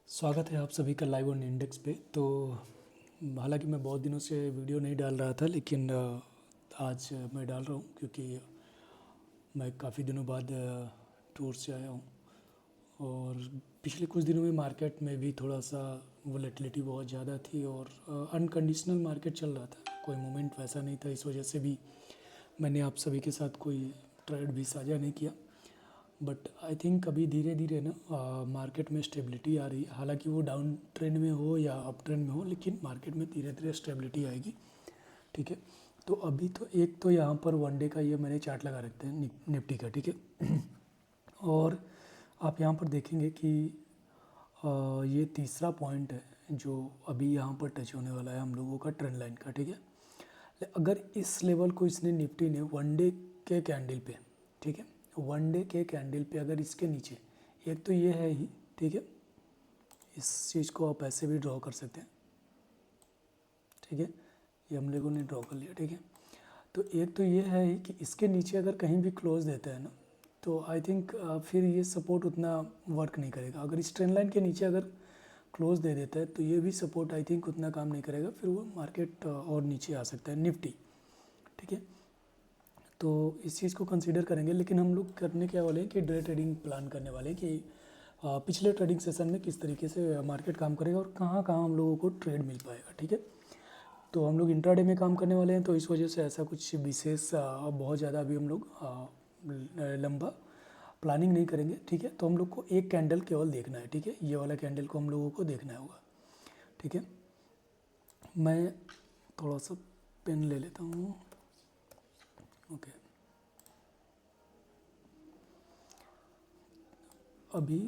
स्वागत है आप सभी का लाइव ऑन इंडेक्स पे। तो हालांकि मैं बहुत दिनों से वीडियो नहीं डाल रहा था, लेकिन आज मैं डाल रहा हूँ क्योंकि मैं काफ़ी दिनों बाद टूर से आया हूँ। और पिछले कुछ दिनों में मार्केट में भी थोड़ा सा वोलेटिलिटी बहुत ज़्यादा थी और अनकंडीशनल मार्केट चल रहा था, कोई मोमेंट वैसा नहीं था। इस वजह से भी मैंने आप सभी के साथ कोई ट्रेड भी साझा नहीं किया। बट आई थिंक अभी धीरे धीरे ना मार्केट में स्टेबिलिटी आ रही है। हालांकि वो डाउन ट्रेंड में हो या अप ट्रेंड में हो, लेकिन मार्केट में धीरे धीरे स्टेबिलिटी आएगी। ठीक है, तो अभी तो एक तो यहाँ पर वन डे का ये मैंने चार्ट लगा रखते हैं निफ्टी का। ठीक है और आप यहाँ पर देखेंगे कि ये तीसरा पॉइंट है जो अभी यहाँ पर टच होने वाला है हम लोगों का ट्रेंड लाइन का। ठीक है, अगर इस लेवल को इसने निफ्टी ने वन डे के कैंडल पे, ठीक है, वन डे के कैंडल पे अगर इसके नीचे, एक तो ये है ही, ठीक है, इस चीज़ को आप ऐसे भी ड्रॉ कर सकते हैं। ठीक है, ये हम लोगों ने ड्रॉ कर लिया। ठीक है, तो एक तो ये है ही कि इसके नीचे अगर कहीं भी क्लोज देता है ना, तो आई थिंक फिर ये सपोर्ट उतना वर्क नहीं करेगा। अगर इस ट्रेंड लाइन के नीचे अगर क्लोज दे देता है तो ये भी सपोर्ट आई थिंक उतना काम नहीं करेगा, फिर वो मार्केट और नीचे आ सकता है निफ्टी। ठीक है, तो इस चीज़ को कंसीडर करेंगे। लेकिन हम लोग करने क्या वाले हैं कि डे ट्रेडिंग प्लान करने वाले हैं कि पिछले ट्रेडिंग सेशन में किस तरीके से मार्केट काम करेगा और कहाँ कहाँ हम लोगों को ट्रेड मिल पाएगा। ठीक है, तो हम लोग इंट्राडे में काम करने वाले हैं, तो इस वजह से ऐसा कुछ विशेष बहुत ज़्यादा अभी हम लोग लंबा प्लानिंग नहीं करेंगे। ठीक है, तो हम लोग को एक कैंडल केवल देखना है। ठीक है, ये वाला कैंडल को हम लोगों को देखना होगा। ठीक है, मैं थोड़ा सा पेन ले लेता हूँ। ओके, अभी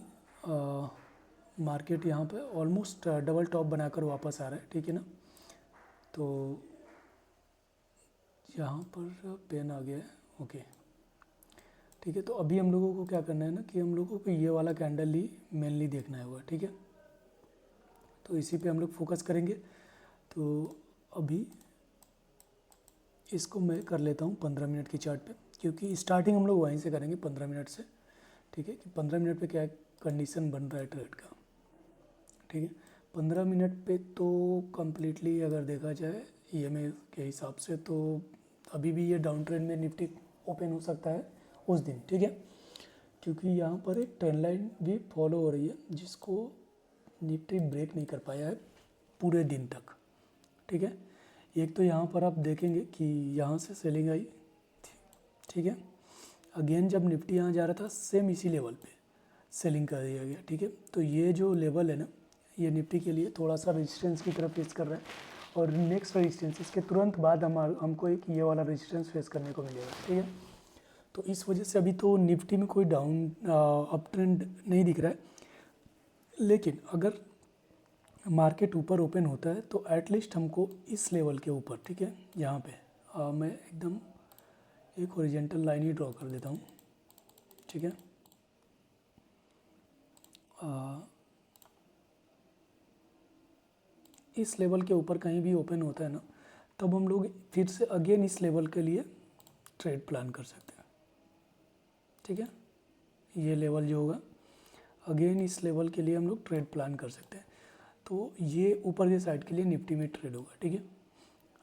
मार्केट यहाँ पे ऑलमोस्ट डबल टॉप बनाकर वापस आ रहा है। ठीक है ना, तो यहाँ पर पेन आ गया है। ओके, ठीक है, तो अभी हम लोगों को क्या करना है ना कि हम लोगों को ये वाला कैंडल ही मेनली देखना होगा। ठीक है, तो इसी पे हम लोग फोकस करेंगे। तो अभी इसको मैं कर लेता हूँ 15 मिनट की चार्ट पे, क्योंकि स्टार्टिंग हम लोग वहीं से करेंगे 15 मिनट से। ठीक है, कि 15 मिनट पे क्या कंडीशन बन रहा है ट्रेड का। ठीक है, 15 मिनट पे तो कम्प्लीटली अगर देखा जाए ईएमए के हिसाब से, तो अभी भी ये डाउन ट्रेंड में निफ्टी ओपन हो सकता है उस दिन। ठीक है, क्योंकि यहाँ पर एक ट्रेंड लाइन भी फॉलो हो रही है जिसको निफ्टी ब्रेक नहीं कर पाया है पूरे दिन तक। ठीक है, एक तो यहाँ पर आप देखेंगे कि यहाँ से सेलिंग आई। ठीक है, अगेन जब निफ्टी यहाँ जा रहा था सेम इसी लेवल पे सेलिंग कर दिया गया। ठीक है, तो ये जो लेवल है ना, ये निफ्टी के लिए थोड़ा सा रेजिस्टेंस की तरफ फेस कर रहा है और नेक्स्ट रेजिस्टेंस इसके तुरंत बाद हमको एक ये वाला रेजिस्टेंस फेस करने को मिलेगा। ठीक है, तो इस वजह से अभी तो निफ्टी में कोई डाउन अप ट्रेंड नहीं दिख रहा है। लेकिन अगर मार्केट ऊपर ओपन होता है तो एटलीस्ट हमको इस लेवल के ऊपर, ठीक है, यहाँ पे मैं एकदम एक हॉरिजॉन्टल लाइन ही ड्रॉ कर देता हूँ। ठीक है, इस लेवल के ऊपर कहीं भी ओपन होता है ना, तब हम लोग फिर से अगेन इस लेवल के लिए ट्रेड प्लान कर सकते हैं। ठीक है, ये लेवल जो होगा अगेन इस लेवल के लिए हम लोग ट्रेड प्लान कर सकते हैं। तो ये ऊपर के साइड के लिए निफ्टी में ट्रेड होगा। ठीक है,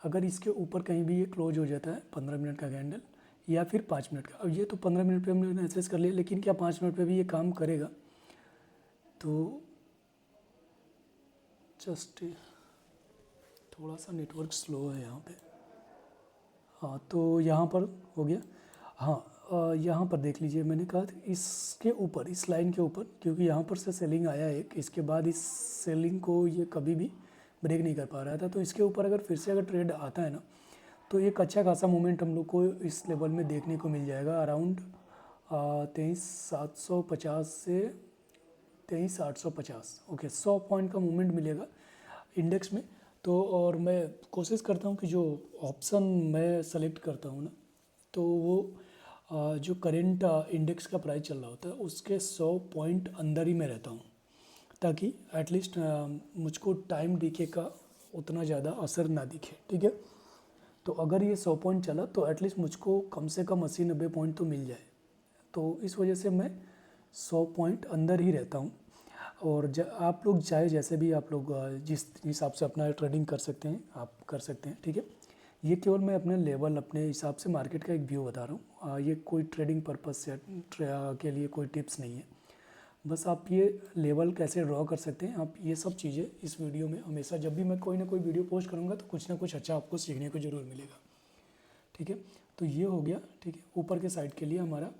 अगर इसके ऊपर कहीं भी ये क्लोज हो जाता है 15 मिनट का कैंडल या फिर 5 मिनट का, अब ये तो 15 मिनट पे हम लोगों ने एसेस कर लिया, लेकिन क्या 5 मिनट पे भी ये काम करेगा? तो जस्ट थोड़ा सा नेटवर्क स्लो है यहाँ पे। हाँ, तो यहाँ पर हो गया। हाँ, यहाँ पर देख लीजिए, मैंने कहा था इसके ऊपर, इस लाइन के ऊपर, क्योंकि यहाँ पर से सेलिंग आया एक, इसके बाद इस सेलिंग को ये कभी भी ब्रेक नहीं कर पा रहा था। तो इसके ऊपर अगर फिर से अगर ट्रेड आता है ना, तो एक अच्छा खासा मूवमेंट हम लोग को इस लेवल में देखने को मिल जाएगा, अराउंड 23,750 से 23,850। ओके, 100 पॉइंट का मूवमेंट मिलेगा इंडेक्स में। तो और मैं कोशिश करता हूँ कि जो ऑप्शन मैं सेलेक्ट करता हूँ ना, तो वो जो करेंट इंडेक्स का प्राइस चल रहा होता है उसके 100 पॉइंट अंदर ही मैं रहता हूँ, ताकि एटलीस्ट मुझको टाइम डीके का उतना ज़्यादा असर ना दिखे। ठीक है, तो अगर ये 100 पॉइंट चला तो एटलीस्ट मुझको कम से कम 80-90 पॉइंट तो मिल जाए। तो इस वजह से मैं 100 पॉइंट अंदर ही रहता हूँ। और आप लोग चाहे जैसे भी आप लोग जिस हिसाब से अपना ट्रेडिंग कर सकते हैं आप कर सकते हैं, ठीक है। ये केवल मैं अपने लेवल अपने हिसाब से मार्केट का एक व्यू बता रहा हूँ, ये कोई ट्रेडिंग पर्पस से के लिए कोई टिप्स नहीं है। बस आप ये लेवल कैसे ड्रॉ कर सकते हैं, आप ये सब चीज़ें इस वीडियो में हमेशा जब भी मैं कोई ना कोई वीडियो पोस्ट करूँगा तो कुछ ना कुछ अच्छा आपको सीखने को ज़रूर मिलेगा, ठीक है। तो ये हो गया, ठीक है, ऊपर के साइड के लिए हमारा,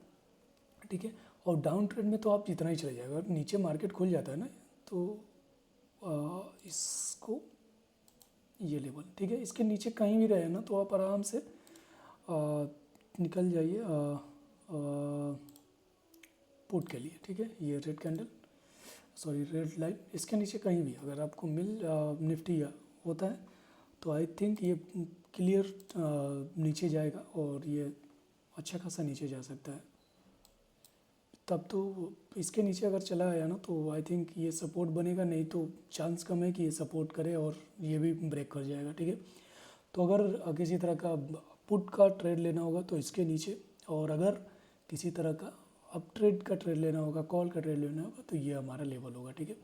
ठीक है। और डाउन ट्रेंड में तो आप जितना ही चले जाएगा, अगर नीचे मार्केट खुल जाता है ना तो इसको ये लेवल, ठीक है, इसके नीचे कहीं भी रहे ना तो आप आराम से निकल जाइए पुट के लिए, ठीक है। ये red candle, sorry red line, इसके नीचे कहीं भी अगर आपको निफ्टी होता है तो आई थिंक ये क्लियर नीचे जाएगा और ये अच्छा खासा नीचे जा सकता है। तब तो इसके नीचे अगर चला आया ना तो आई थिंक ये सपोर्ट बनेगा, नहीं तो चांस कम है कि ये सपोर्ट करे और ये भी ब्रेक कर जाएगा, ठीक है। तो अगर किसी तरह का पुट का ट्रेड लेना होगा तो इसके नीचे, और अगर किसी तरह का अप ट्रेड का ट्रेड लेना होगा, कॉल का ट्रेड लेना होगा तो ये हमारा लेवल होगा, ठीक है।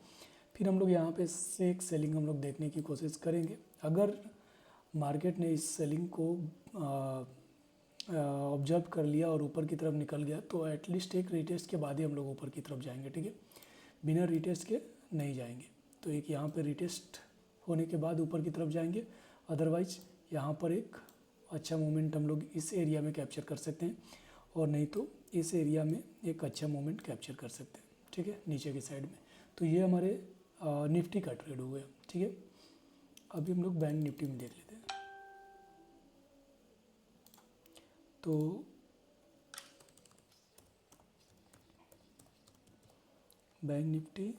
फिर हम लोग यहाँ पे से एक सेलिंग हम लोग देखने की कोशिश करेंगे। अगर मार्केट ने इस सेलिंग को ऑब्जर्व कर लिया और ऊपर की तरफ निकल गया तो एटलीस्ट एक रीटेस्ट के बाद ही हम लोग ऊपर की तरफ जाएंगे, ठीक है। बिना रीटेस्ट के नहीं जाएंगे। तो एक यहाँ पे रीटेस्ट होने के बाद ऊपर की तरफ जाएंगे, अदरवाइज यहाँ पर एक अच्छा मोमेंट हम लोग इस एरिया में कैप्चर कर सकते हैं, और नहीं तो इस एरिया में एक अच्छा मोमेंट कैप्चर कर सकते हैं, ठीक है, नीचे की साइड में। तो ये हमारे निफ्टी का ट्रेड हो गया, ठीक है। अभी हम लोग बैंक निफ्टी में देख लेते हैं। तो बैंक निफ्टी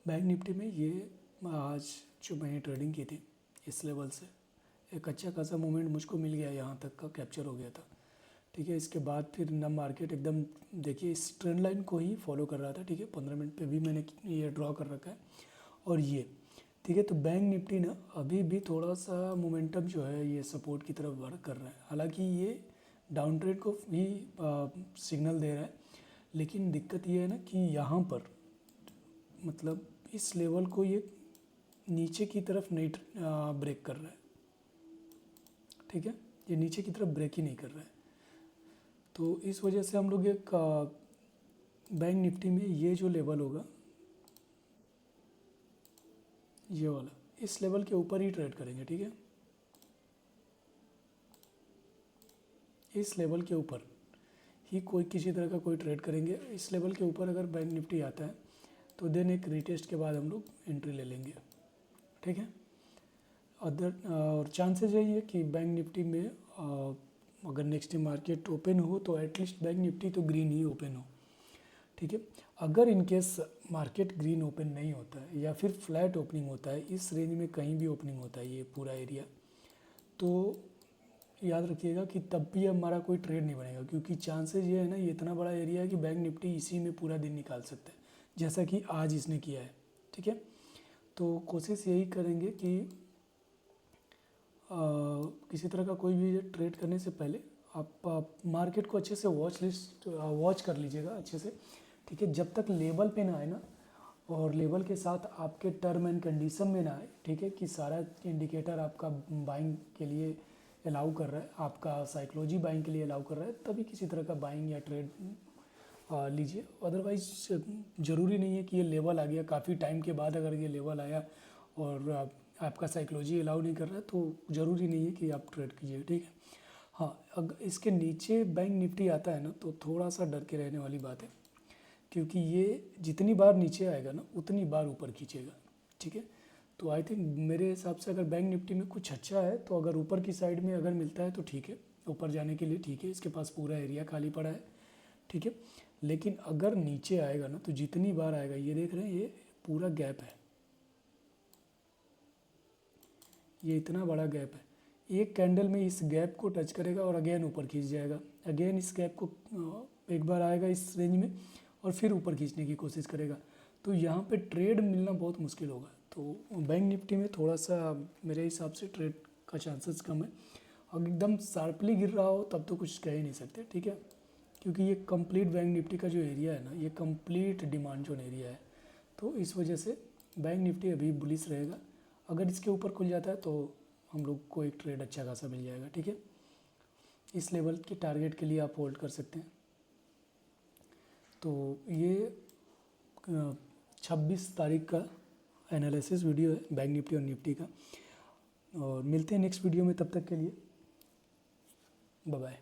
बैंक निफ्टी में ये आज जो मैंने ट्रेडिंग की थी इस लेवल से एक अच्छा खासा मोमेंट मुझको मिल गया, यहाँ तक का कैप्चर हो गया था, ठीक है। इसके बाद फिर ना मार्केट एकदम देखिए इस ट्रेंड लाइन को ही फॉलो कर रहा था, ठीक है। 15 मिनट पे भी मैंने ये ड्रॉ कर रखा है और ये, ठीक है। तो बैंक निफ्टी ना अभी भी थोड़ा सा मोमेंटम जो है ये सपोर्ट की तरफ वर्क कर रहा है, हालांकि ये डाउन ट्रेड को भी सिग्नल दे रहा है, लेकिन दिक्कत ये है ना कि यहाँ पर मतलब इस लेवल को ये नीचे की तरफ नहीं ब्रेक कर रहा है, ठीक है। ये नीचे की तरफ ब्रेक ही नहीं कर रहा है, तो इस वजह से हम लोग एक बैंक निफ्टी में ये जो लेवल होगा ये वाला, इस लेवल के ऊपर ही ट्रेड करेंगे, ठीक है। इस लेवल के ऊपर ही कोई किसी तरह का कोई ट्रेड करेंगे। इस लेवल के ऊपर अगर बैंक निफ्टी आता है तो देन एक रीटेस्ट के बाद हम लोग एंट्री ले लेंगे, ठीक है। और चांसेस यही है कि बैंक निफ्टी में अगर नेक्स्ट डे मार्केट ओपन हो तो एटलीस्ट बैंक निफ्टी तो ग्रीन ही ओपन हो, ठीक है। अगर इनकेस मार्केट ग्रीन ओपन नहीं होता है या फिर फ्लैट ओपनिंग होता है, इस रेंज में कहीं भी ओपनिंग होता है ये पूरा एरिया, तो याद रखिएगा कि तब भी हमारा कोई ट्रेड नहीं बनेगा, क्योंकि चांसेस ये है ना, ये इतना बड़ा एरिया है कि बैंक निफ्टी इसी में पूरा दिन निकाल सकता है, जैसा कि आज इसने किया है, ठीक है। तो कोशिश यही करेंगे कि किसी तरह का कोई भी ट्रेड करने से पहले आप मार्केट को अच्छे से वॉच कर लीजिएगा अच्छे से, ठीक है। जब तक लेवल पे ना आए ना, और लेवल के साथ आपके टर्म एंड कंडीशन में ना आए, ठीक है, कि सारा इंडिकेटर आपका बाइंग के लिए अलाउ कर रहा है, आपका साइकोलॉजी बाइंग के लिए अलाउ कर रहा है, तभी किसी तरह का बाइंग या ट्रेड लीजिए। अदरवाइज ज़रूरी नहीं है कि ये लेवल आ गया काफ़ी टाइम के बाद, अगर ये लेवल आया और आपका साइकोलॉजी अलाउ नहीं कर रहा है तो ज़रूरी नहीं है कि आप ट्रेड कीजिए, ठीक है। हाँ, अगर इसके नीचे बैंक निफ्टी आता है ना तो थोड़ा सा डर के रहने वाली बात है, क्योंकि ये जितनी बार नीचे आएगा ना उतनी बार ऊपर खींचेगा, ठीक है। तो आई थिंक मेरे हिसाब से अगर बैंक निफ्टी में कुछ अच्छा है तो अगर ऊपर की साइड में अगर मिलता है तो ठीक है, ऊपर जाने के लिए ठीक है, इसके पास पूरा एरिया खाली पड़ा है, ठीक है। लेकिन अगर नीचे आएगा ना तो जितनी बार आएगा, ये देख रहे हैं ये पूरा गैप है, ये इतना बड़ा गैप है, एक कैंडल में इस गैप को टच करेगा और अगेन ऊपर खींच जाएगा, अगेन इस गैप को एक बार आएगा इस रेंज में और फिर ऊपर खींचने की कोशिश करेगा। तो यहाँ पे ट्रेड मिलना बहुत मुश्किल होगा। तो बैंक निफ्टी में थोड़ा सा मेरे हिसाब से ट्रेड का चांसेस कम है। और एकदम शार्पली गिर रहा हो तब तो कुछ कह ही नहीं सकते, ठीक है, क्योंकि ये कंप्लीट बैंक निफ्टी का जो एरिया है ना, ये कंप्लीट डिमांड जोन एरिया है। तो इस वजह से बैंक निफ्टी अभी बुलिश रहेगा। अगर इसके ऊपर खुल जाता है तो हम लोग को एक ट्रेड अच्छा खासा मिल जाएगा, ठीक है। इस लेवल के टारगेट के लिए आप होल्ड कर सकते हैं। तो ये 26 तारीख का एनालिसिस वीडियो है बैंक निफ्टी और निफ्टी का, और मिलते हैं नेक्स्ट वीडियो में। तब तक के लिए बाय बाय।